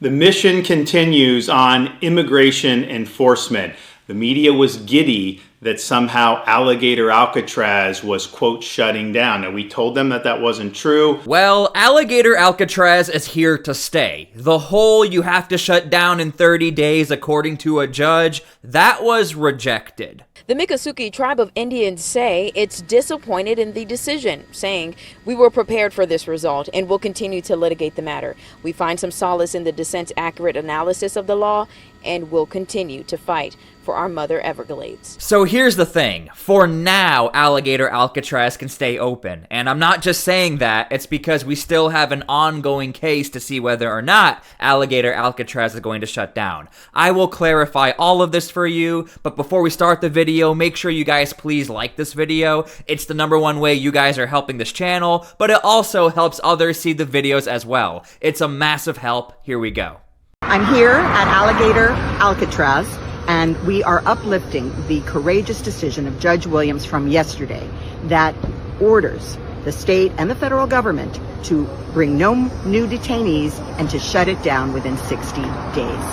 The mission continues on immigration enforcement. The media was giddy that somehow Alligator Alcatraz was, quote, shutting down. And we told them that that wasn't true. Well, Alligator Alcatraz is here to stay. The whole you have to shut down in 30 days according to a judge, that was rejected. The Miccosukee tribe of Indians say it's disappointed in the decision, saying, "We were prepared for this result and will continue to litigate the matter. We find some solace in the dissent's accurate analysis of the law and will continue to fight for our mother Everglades." So here's the thing. For now, Alligator Alcatraz can stay open. And I'm not just saying that, it's because we still have an ongoing case to see whether or not Alligator Alcatraz is going to shut down. I will clarify all of this for you, but before we start the video, make sure you guys please like this video. It's the #1 way you guys are helping this channel, but it also helps others see the videos as well. It's a massive help. Here we go. I'm here at Alligator Alcatraz, and we are uplifting the courageous decision of Judge Williams from yesterday that orders the state and the federal government to bring no new detainees and to shut it down within 60 days.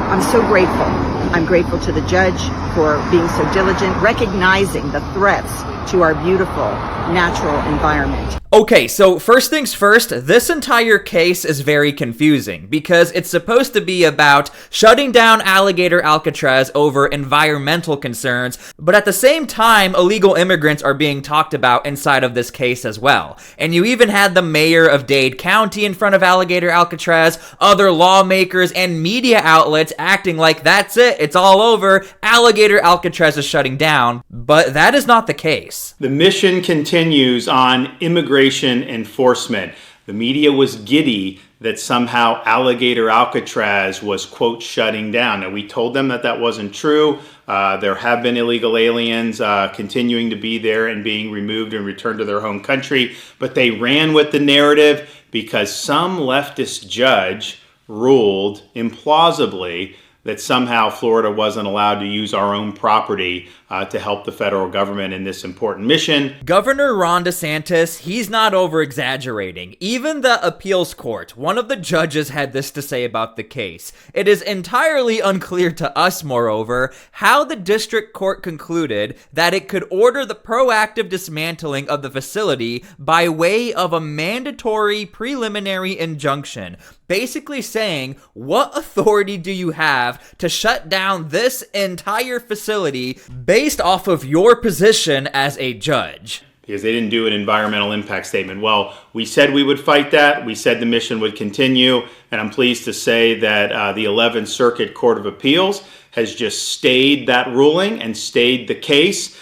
I'm so grateful. I'm grateful to the judge for being so diligent, recognizing the threats to our beautiful natural environment. Okay, so first things first, this entire case is very confusing because it's supposed to be about shutting down Alligator Alcatraz over environmental concerns, but at the same time, illegal immigrants are being talked about inside of this case as well. And you even had the mayor of Dade County in front of Alligator Alcatraz, other lawmakers and media outlets acting like that's it, it's all over, Alligator Alcatraz is shutting down, but that is not the case. The mission continues on immigration enforcement. The media was giddy that somehow Alligator Alcatraz was, quote, shutting down. And we told them that that wasn't true. There have been illegal aliens continuing to be there and being removed and returned to their home country. But they ran with the narrative because some leftist judge ruled implausibly that somehow Florida wasn't allowed to use our own property to help the federal government in this important mission. Governor Ron DeSantis, he's not over-exaggerating. Even the appeals court, one of the judges had this to say about the case. It is entirely unclear to us, moreover, how the district court concluded that it could order the proactive dismantling of the facility by way of a mandatory preliminary injunction, basically saying, what authority do you have to shut down this entire facility based off of your position as a judge? Because they didn't do an environmental impact statement. Well, we said we would fight that. We said the mission would continue. And I'm pleased to say that the 11th Circuit Court of Appeals has just stayed that ruling and stayed the case.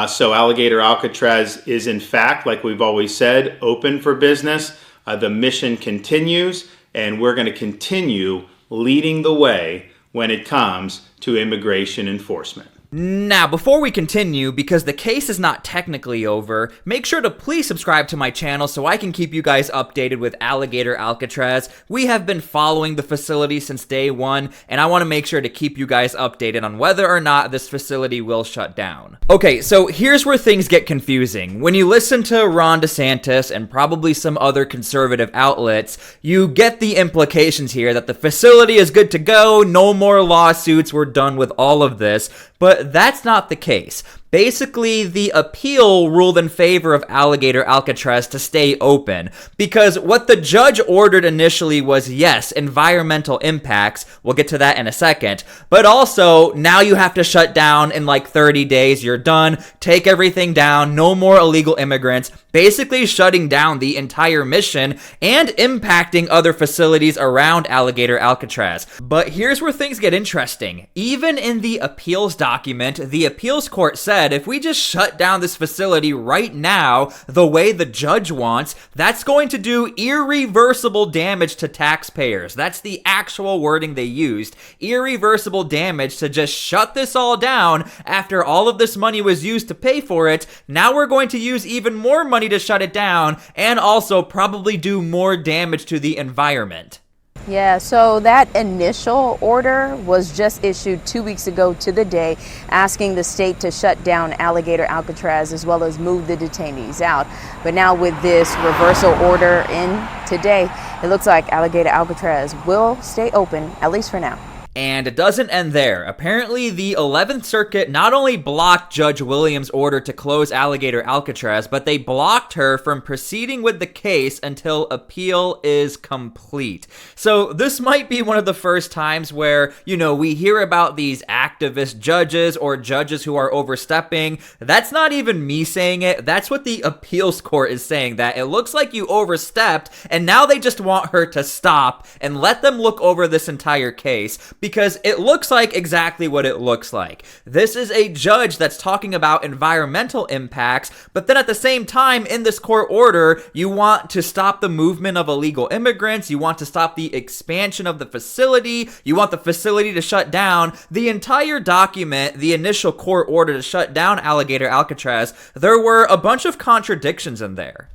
So Alligator Alcatraz is, in fact, like we've always said, open for business. The mission continues, and we're going to continue leading the way when it comes to immigration enforcement. Now, before we continue, because the case is not technically over, make sure to please subscribe to my channel so I can keep you guys updated with Alligator Alcatraz. We have been following the facility since day one, and I want to make sure to keep you guys updated on whether or not this facility will shut down. Okay, so here's where things get confusing. When you listen to Ron DeSantis and probably some other conservative outlets, you get the implications here that the facility is good to go, no more lawsuits, we're done with all of this. But that's not the case. Basically, the appeal ruled in favor of Alligator Alcatraz to stay open, because what the judge ordered initially was, yes, environmental impacts, we'll get to that in a second, but also, now you have to shut down in like 30 days, you're done, take everything down, no more illegal immigrants, basically shutting down the entire mission and impacting other facilities around Alligator Alcatraz. But here's where things get interesting. Even in the appeals document, the appeals court said, if we just shut down this facility right now, the way the judge wants, that's going to do irreversible damage to taxpayers. That's the actual wording they used. Irreversible damage to just shut this all down after all of this money was used to pay for it. Now we're going to use even more money to shut it down and also probably do more damage to the environment. Yeah, so that initial order was just issued 2 weeks ago to the day, asking the state to shut down Alligator Alcatraz as well as move the detainees out. But now with this reversal order in today, it looks like Alligator Alcatraz will stay open, at least for now. And it doesn't end there. Apparently, the 11th Circuit not only blocked Judge Williams' order to close Alligator Alcatraz, but they blocked her from proceeding with the case until appeal is complete. So this might be one of the first times where, we hear about these activist judges or judges who are overstepping. That's not even me saying it. That's what the appeals court is saying, that it looks like you overstepped, and now they just want her to stop and let them look over this entire case, because it looks like exactly what it looks like. This is a judge that's talking about environmental impacts, but then at the same time, in this court order, you want to stop the movement of illegal immigrants, you want to stop the expansion of the facility, you want the facility to shut down. The entire document, the initial court order to shut down Alligator Alcatraz, there were a bunch of contradictions in there.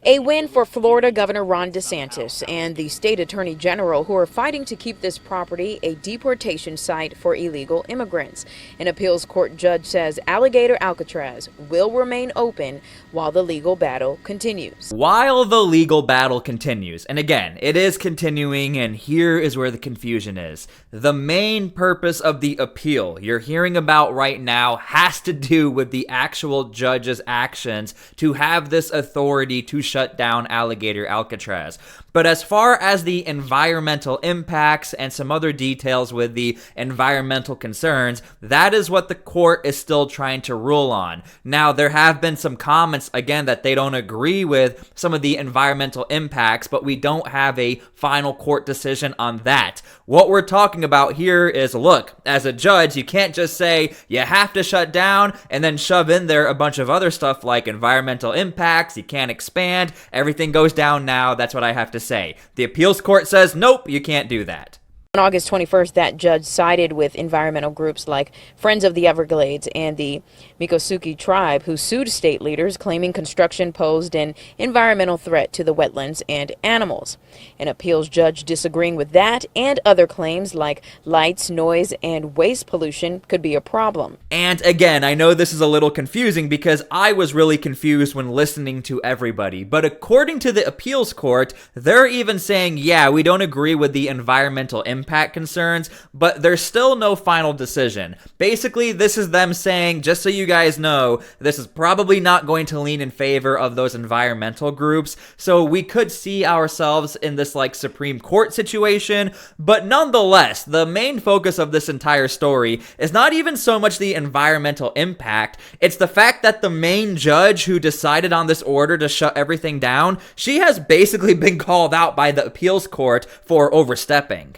A win for Florida Governor Ron DeSantis and the state attorney general, who are fighting to keep this property a deportation site for illegal immigrants. An appeals court judge says Alligator Alcatraz will remain open while the legal battle continues. While the legal battle continues, and again, it is continuing, and here is where the confusion is. The main purpose of the appeal you're hearing about right now has to do with the actual judge's actions to have this authority to shut down Alligator Alcatraz. But as far as the environmental impacts and some other details with the environmental concerns, that is what the court is still trying to rule on. Now, there have been some comments, again, that they don't agree with some of the environmental impacts, but we don't have a final court decision on that. What we're talking about here is, look, as a judge, you can't just say you have to shut down and then shove in there a bunch of other stuff like environmental impacts, you can't expand, everything goes down now, that's what I have to say. The appeals court says, nope, you can't do that. On August 21st, that judge sided with environmental groups like Friends of the Everglades and the Miccosukee tribe, who sued state leaders claiming construction posed an environmental threat to the wetlands and animals. An appeals judge disagreeing with that and other claims like lights, noise, and waste pollution could be a problem. And again, I know this is a little confusing because I was really confused when listening to everybody, but according to the appeals court, they're even saying, yeah, we don't agree with the environmental impact concerns, but there's still no final decision. Basically, this is them saying, just so you guys know, this is probably not going to lean in favor of those environmental groups, so we could see ourselves in this like Supreme Court situation, but nonetheless, the main focus of this entire story is not even so much the environmental impact, it's the fact that the main judge who decided on this order to shut everything down, she has basically been called out by the appeals court for overstepping.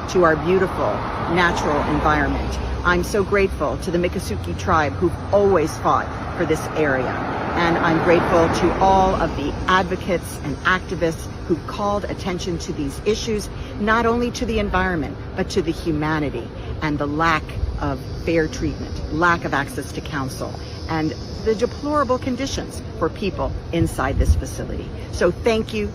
To our beautiful natural environment. I'm so grateful to the Miccosukee tribe who've always fought for this area. And I'm grateful to all of the advocates and activists who called attention to these issues, not only to the environment, but to the humanity and the lack of fair treatment, lack of access to counsel, and the deplorable conditions for people inside this facility. So thank you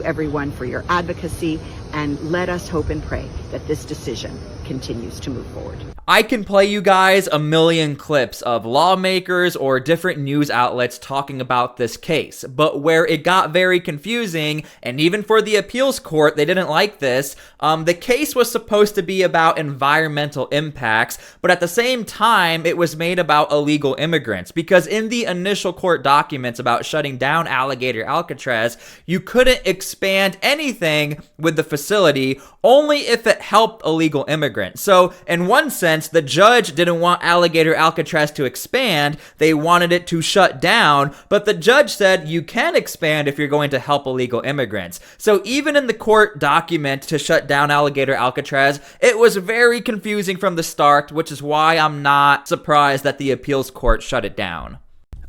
everyone for your advocacy, and let us hope and pray that this decision continues to move forward. I can play you guys a million clips of lawmakers or different news outlets talking about this case, but where it got very confusing, and even for the appeals court, they didn't like this, the case was supposed to be about environmental impacts, but at the same time, it was made about illegal immigrants, because in the initial court documents about shutting down Alligator Alcatraz, you couldn't expand anything with the facility, only if it helped illegal immigrants. So, in one sense, the judge didn't want Alligator Alcatraz to expand, they wanted it to shut down, but the judge said you can expand if you're going to help illegal immigrants. So even in the court document to shut down Alligator Alcatraz, it was very confusing from the start, which is why I'm not surprised that the appeals court shut it down.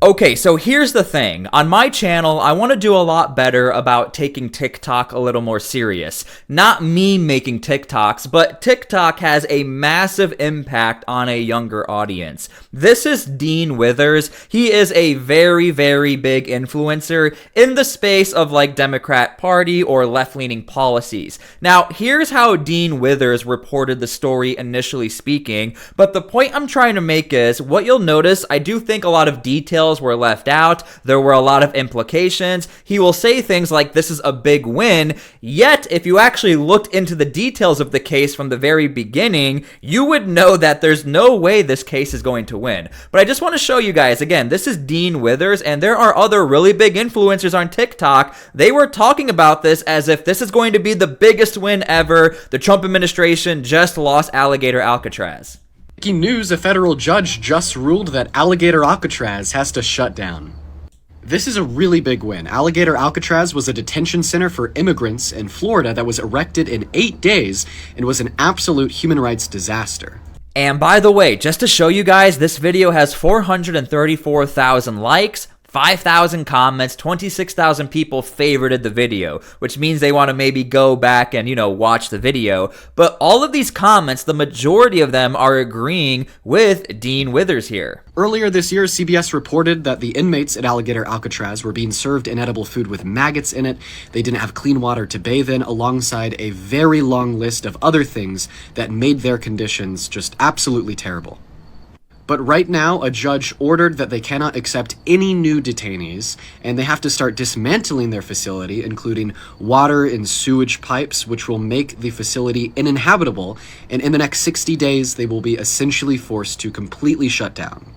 Okay, so here's the thing. On my channel, I want to do a lot better about taking TikTok a little more serious. Not me making TikToks, but TikTok has a massive impact on a younger audience. This is Dean Withers. He is a very, very big influencer in the space of like Democrat Party or left-leaning policies. Now, here's how Dean Withers reported the story initially speaking, but the point I'm trying to make is, what you'll notice, I do think a lot of details were left out. There were a lot of implications. He will say things like this is a big win, yet if you actually looked into the details of the case from the very beginning, you would know that there's no way this case is going to win. But I just want to show you guys, again, this is Dean Withers, and there are other really big influencers on TikTok. They were talking about this as if this is going to be the biggest win ever. The Trump administration just lost Alligator Alcatraz. Breaking news, a federal judge just ruled that Alligator Alcatraz has to shut down. This is a really big win. Alligator Alcatraz was a detention center for immigrants in Florida that was erected in 8 days and was an absolute human rights disaster. And by the way, just to show you guys, this video has 434,000 likes, 5,000 comments, 26,000 people favorited the video, which means they want to maybe go back and, watch the video. But all of these comments, the majority of them are agreeing with Dean Withers here. Earlier this year, CBS reported that the inmates at Alligator Alcatraz were being served inedible food with maggots in it. They didn't have clean water to bathe in, alongside a very long list of other things that made their conditions just absolutely terrible. But right now, a judge ordered that they cannot accept any new detainees, and they have to start dismantling their facility, including water and sewage pipes, which will make the facility uninhabitable, and in the next 60 days, they will be essentially forced to completely shut down.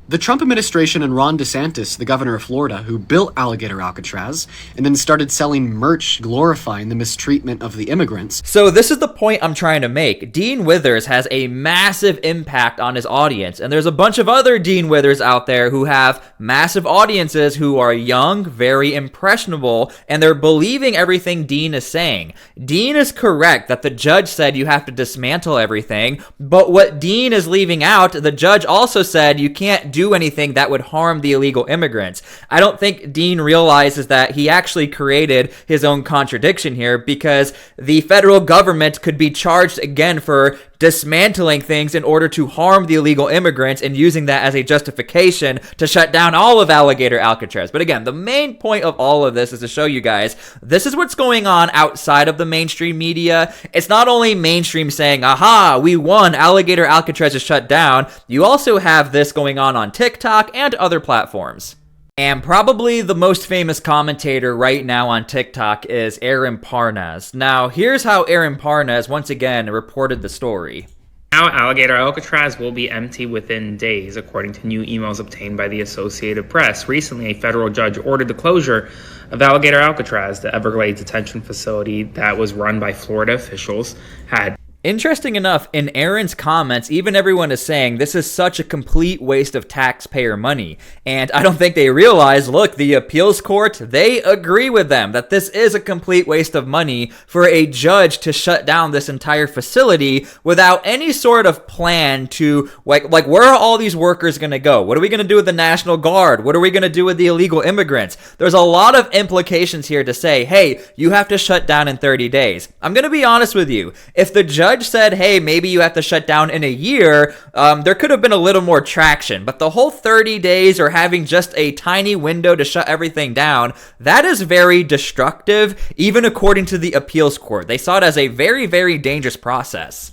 The Trump administration and Ron DeSantis, the governor of Florida, who built Alligator Alcatraz and then started selling merch glorifying the mistreatment of the immigrants. So this is the point I'm trying to make. Dean Withers has a massive impact on his audience, and there's a bunch of other Dean Withers out there who have massive audiences who are young, very impressionable, and they're believing everything Dean is saying. Dean is correct that the judge said you have to dismantle everything, but what Dean is leaving out, the judge also said you can't do anything that would harm the illegal immigrants. I don't think Dean realizes that he actually created his own contradiction here, because the federal government could be charged again for dismantling things in order to harm the illegal immigrants and using that as a justification to shut down all of Alligator Alcatraz. But again, the main point of all of this is to show you guys this is what's going on outside of the mainstream media. It's not only mainstream saying, aha, we won, Alligator Alcatraz is shut down. You also have this going on TikTok and other platforms. And probably the most famous commentator right now on TikTok is Aaron Parnas. Now, here's how Aaron Parnas once again reported the story. Now, Alligator Alcatraz will be empty within days, according to new emails obtained by the Associated Press. Recently, a federal judge ordered the closure of Alligator Alcatraz, the Everglades detention facility that was run by Florida officials had. Interesting enough, in Aaron's comments, even everyone is saying this is such a complete waste of taxpayer money. And I don't think they realize, look, the appeals court, they agree with them that this is a complete waste of money for a judge to shut down this entire facility without any sort of plan to, like where are all these workers going to go? What are we going to do with the National Guard? What are we going to do with the illegal immigrants? There's a lot of implications here to say, hey, you have to shut down in 30 days. I'm going to be honest with you. If the judge said, hey, maybe you have to shut down in a year, there could have been a little more traction. But the whole 30 days or having just a tiny window to shut everything down, that is very destructive, even according to the appeals court. They saw it as a very, very dangerous process.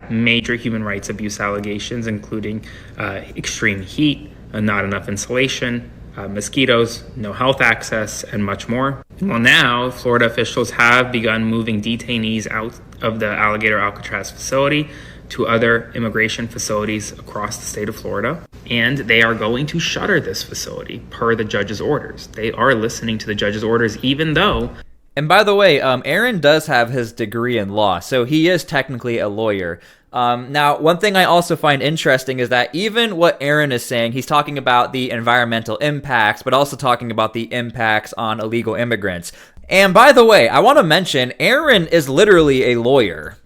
Major human rights abuse allegations, including extreme heat, not enough insulation, mosquitoes, no health access, and much more. Well, now, Florida officials have begun moving detainees out of the Alligator Alcatraz facility to other immigration facilities across the state of Florida, and they are going to shutter this facility per the judge's orders. They are listening to the judge's orders, even though... And by the way, Aaron does have his degree in law, so he is technically a lawyer. Now, one thing I also find interesting is that even what Aaron is saying, he's talking about the environmental impacts, but also talking about the impacts on illegal immigrants. And by the way, I want to mention, Aaron is literally a lawyer.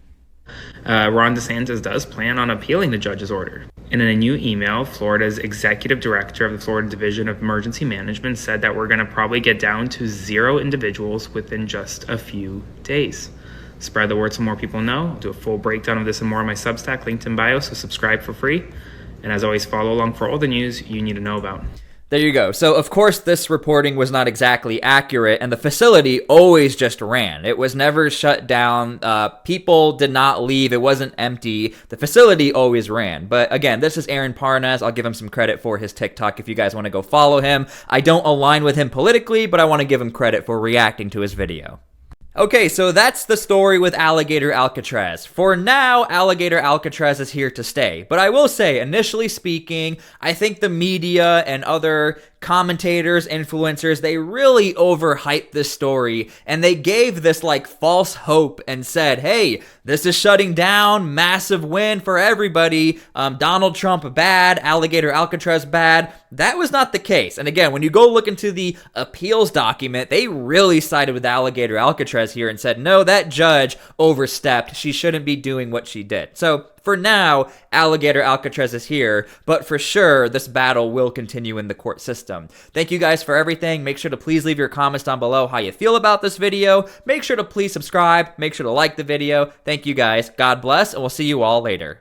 Ron DeSantis does plan on appealing the judge's order. And in a new email, Florida's executive director of the Florida Division of Emergency Management said that we're going to probably get down to 0 individuals within just a few days. Spread the word so more people know. I'll do a full breakdown of this and more on my Substack, linked in bio, so subscribe for free. And as always, follow along for all the news you need to know about. There you go. So, of course, this reporting was not exactly accurate, and the facility always just ran. It was never shut down. People did not leave. It wasn't empty. The facility always ran. But again, this is Aaron Parnas. I'll give him some credit for his TikTok if you guys want to go follow him. I don't align with him politically, but I want to give him credit for reacting to his video. Okay, so that's the story with Alligator Alcatraz. For now, Alligator Alcatraz is here to stay. But I will say, initially speaking, I think the media and other commentators, influencers, they really overhyped this story, and they gave this like false hope and said, hey, this is shutting down, massive win for everybody, Donald Trump bad, Alligator Alcatraz bad. That was not the case. And again, when you go look into the appeals document, they really sided with Alligator Alcatraz here and said, no, that judge overstepped. She shouldn't be doing what she did. So for now, Alligator Alcatraz is here, but for sure, this battle will continue in the court system. Thank you guys for everything. Make sure to please leave your comments down below how you feel about this video. Make sure to please subscribe. Make sure to like the video. Thank you guys. God bless, and we'll see you all later.